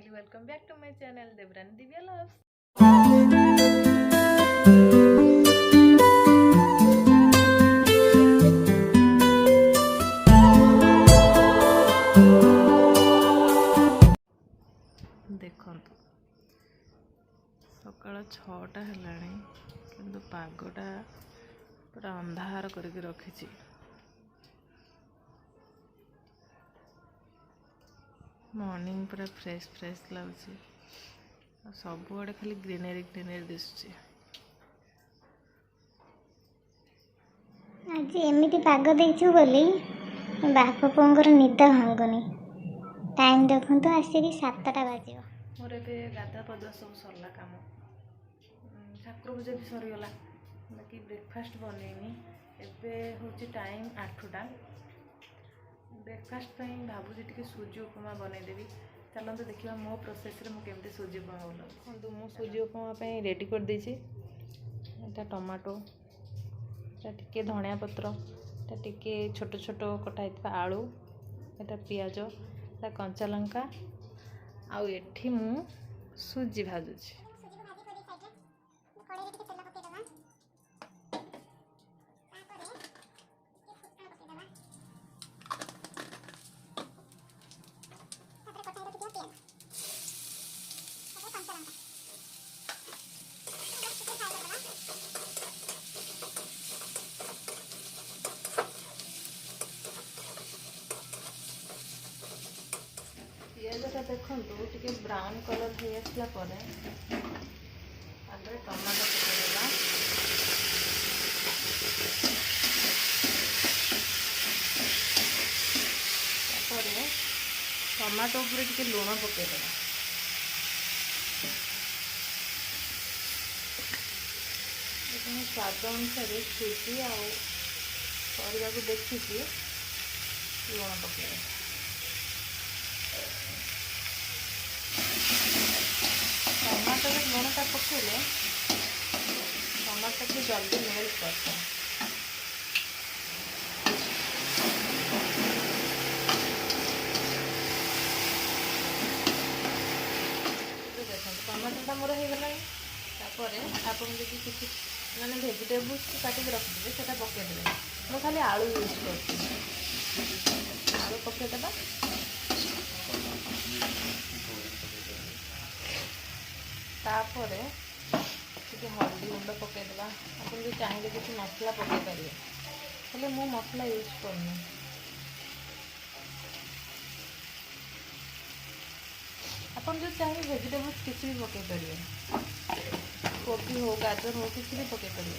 family, welcome back to my channel Devrani Divya Loves। देखंतु सकाळ 6टा हेलाणी किंतु पागटा पूरा अंधार करके रखी। मॉर्निंग पूरा फ्रेश फ्रेश लगुच सबुआड़े खाली ग्रीनरी ग्रीनरी दिशुची। आज एमती पाग देखु बोली बाप पुओंकर निद भांगुनी। टाइम देखु तो आसिक 7टा बाज मोर ए गाधा पदा सब सरला काम ठाकुर पूजा भी सरीगला बाकी ब्रेकफास्ट बनईनी। एबे होची टाइम 8टा। ब्रेकफास्ट भावुँ टी सूजी उपमा बनईदेवी। चलते देखा मो प्रोसेस मुझे सूजी उपमा बना देखो। मु सूजी उपमा रेडी कर देछि। एटा टमाटो, टिके धनिया पत्र, टिके छोट छोट कटा होता आलू, एटा पियाज, एटा कंचा लंका, आउ एठी मु सूजी भाजुछि। पियाजटा देखो टे ब्राउन कलर हो आसला आगे टमाटो पकड़ा। टमाटो उपरे टे लुण पकईदेवा। स्वाद अनुसार सूजी आरिया को देखिकी लुण पकईदेवा। टमाटर लुणटा पकड़े टमाटर को जल्दी मेल्ट करता। देखो टमाटरटा मोर हो गला। आप किसी माने भेजिटेबल्स काटिक रखिदे से पकईदे। मुझे खाली आलू यूज कर आलू पकईदेवा। तापर टे हल्दी गुंड पकईदेवा। आप चाहिए किसी मसला पकई पारे हेल्ले मु मसला यूज करनी। आप जो चाहिए वेजिटेबल्स किसी भी पकई पारे, कोबी हो गाजर हो किसी भी पकई पारे।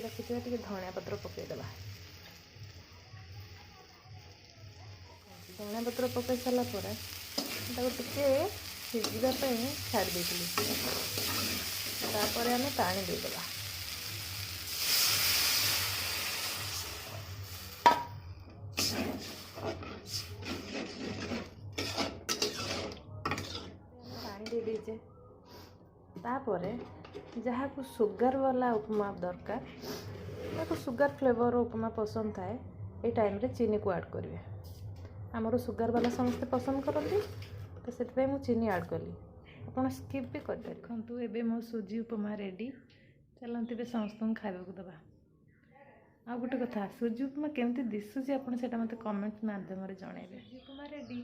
रखी टे धनिया पत्र पकईदेवा। धनिया पत्र पकई सारापर टे सीझापी छाड़ देती। आम पानी देदेवा। पानी दे दीजे। तापर जहाँ को सुगर वाला उपमा दरकार, जहाँ सुगर फ्लेवर उपमा पसंद थाए ये टाइम रे चीनी को ऐड करेंगे। आमर सुगर वाला समस्ते पसंद करती तो से मुझे चीनी ऐड कली। आप स्किप भी कर देखु। एबे मो सूजी उपमा रेडी। चलते समस्त खावा दबा। आ गोटे कथा सूजी उपमा केमती दिशुची आप मत कमेंट माध्यम जनइबे। उपमा रेडी।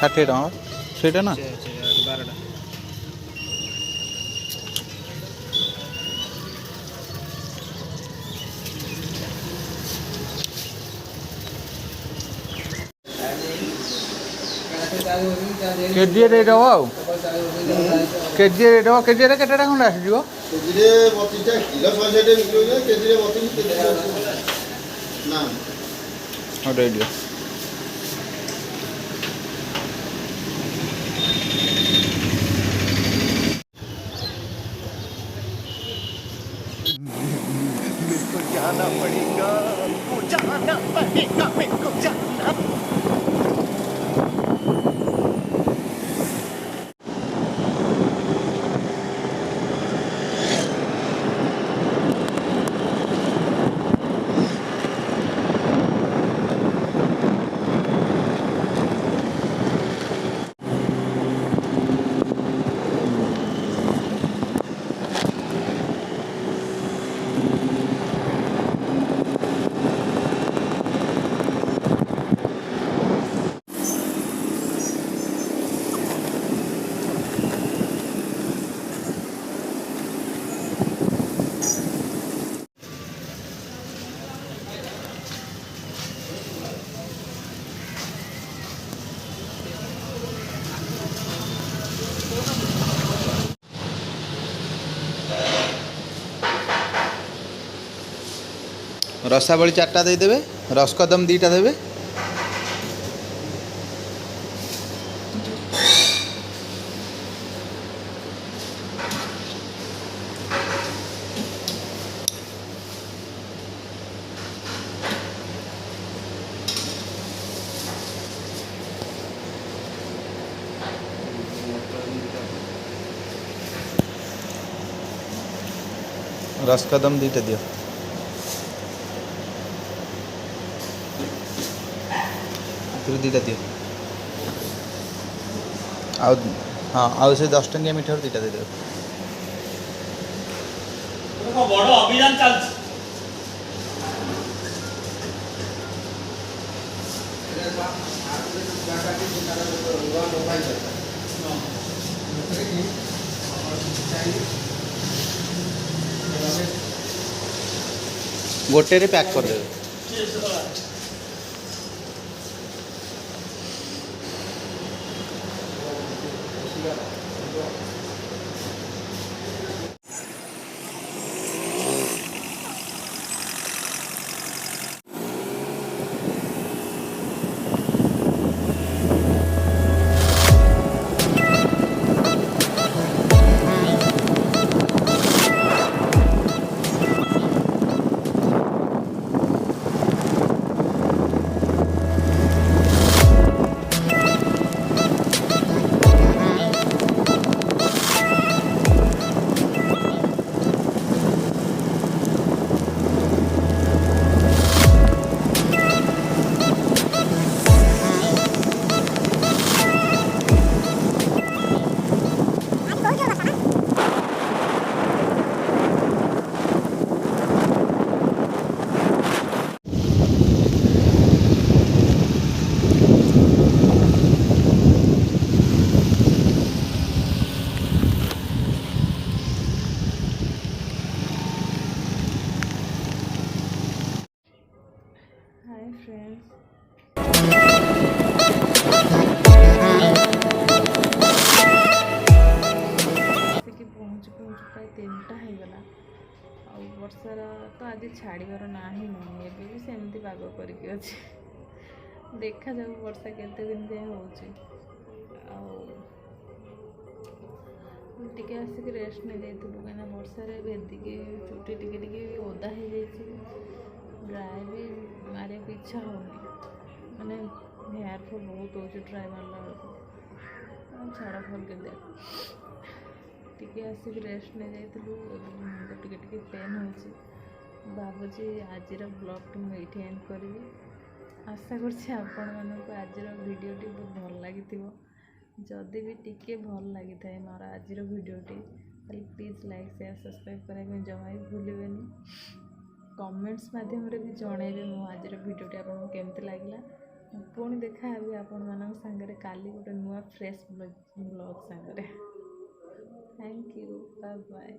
ষাঠিଏ ଟଙ୍କା ସେଇଟା ନା। केजी रेट हम आउ केजी रेट हम केजी केटा खंडे आसीज केजीरे 32टा किलो 160 बिक्री होइला केजीरे 32 केजी ना हाँ रेडियो जाना पड़ेगा मेरे को जाना रसावली 4टा देदेवे रसकदम 2टा देवे रसकदम 2टा दियो फिर 2टा दियो आउ हाँ आउ से 10 टंकिया मिठार 2टा दे दे बड़ अभियान चल गोटे रे पैक कर दे हाय फ्रेंड्स ଆସିକି ପହଞ୍ଚୁ ପହଞ୍ଚୁ ପ୍ରାୟ 3ଟା ହେଇଗଲା ଆଉ ବର୍ଷାର ତ ଆଜି ଛାଡ଼ିବାର ନାହିଁ ନାହିଁ ଏବେ ବି ସେମିତି ପାଗ କରିକି ଅଛି ଦେଖାଯାଉ ବର୍ଷା କେତେ ଦିନ ଯାଏଁ ହେଉଛି ଆଉ ଟିକେ ଆସିକି ରେଷ୍ଟ ନେଇଯାଇଥିଲୁ କାହିଁକିନା ବର୍ଷାରେ ଭେଦିକି ଚୁଟି ଟିକେ ଟିକେ ଓଦା ହେଇଯାଇଛି ଡ୍ରାଏ ବି ମାରିବାକୁ ଇଚ୍ଛା ହେଉନି ମାନେ ହେୟାର ଫଲ୍ ବହୁତ ହେଉଛି ଡ୍ରାଏ ମାରିଲା ବେଳକୁ ଛାଡ଼ ଫରକେ ଟିକେ ଆସିକି ରେଷ୍ଟ ନେଇଯାଇଥିଲୁ ମୁଣ୍ଡ ଟିକେ ଟିକେ ପେନ୍ ହେଉଛି ଭାବୁଛି ଆଜିର ବ୍ଲଗ୍ଟି ମୁଁ ଏଇଠି ଏଣ୍ଡ କରିବି ଆଶା କରୁଛି ଆପଣମାନଙ୍କୁ ଆଜିର ଭିଡ଼ିଓଟି ବହୁତ ଭଲ ଲାଗିଥିବ ଯଦି ବି ଟିକେ ଭଲ ଲାଗିଥାଏ ମୋର ଆଜିର ଭିଡ଼ିଓଟି ତାହେଲେ ପ୍ଲିଜ୍ ଲାଇକ୍ ସେୟାର ସବସ୍କ୍ରାଇବ୍ କରିବା ପାଇଁ ଜମା ବି ଭୁଲିବେନି କମେଣ୍ଟସ୍ ମାଧ୍ୟମରେ ବି ଜଣାଇବେ ମୋ ଆଜିର ଭିଡ଼ିଓଟି ଆପଣଙ୍କୁ କେମିତି ଲାଗିଲା ପୁଣି ଦେଖା ହେବି ଆପଣମାନଙ୍କ ସାଙ୍ଗରେ କାଲି ଗୋଟେ ନୂଆ ଫ୍ରେଶ୍ ବ୍ଲଗ୍ ସାଙ୍ଗରେ ଥ୍ୟାଙ୍କ ୟୁ ବାଏ ବାଏ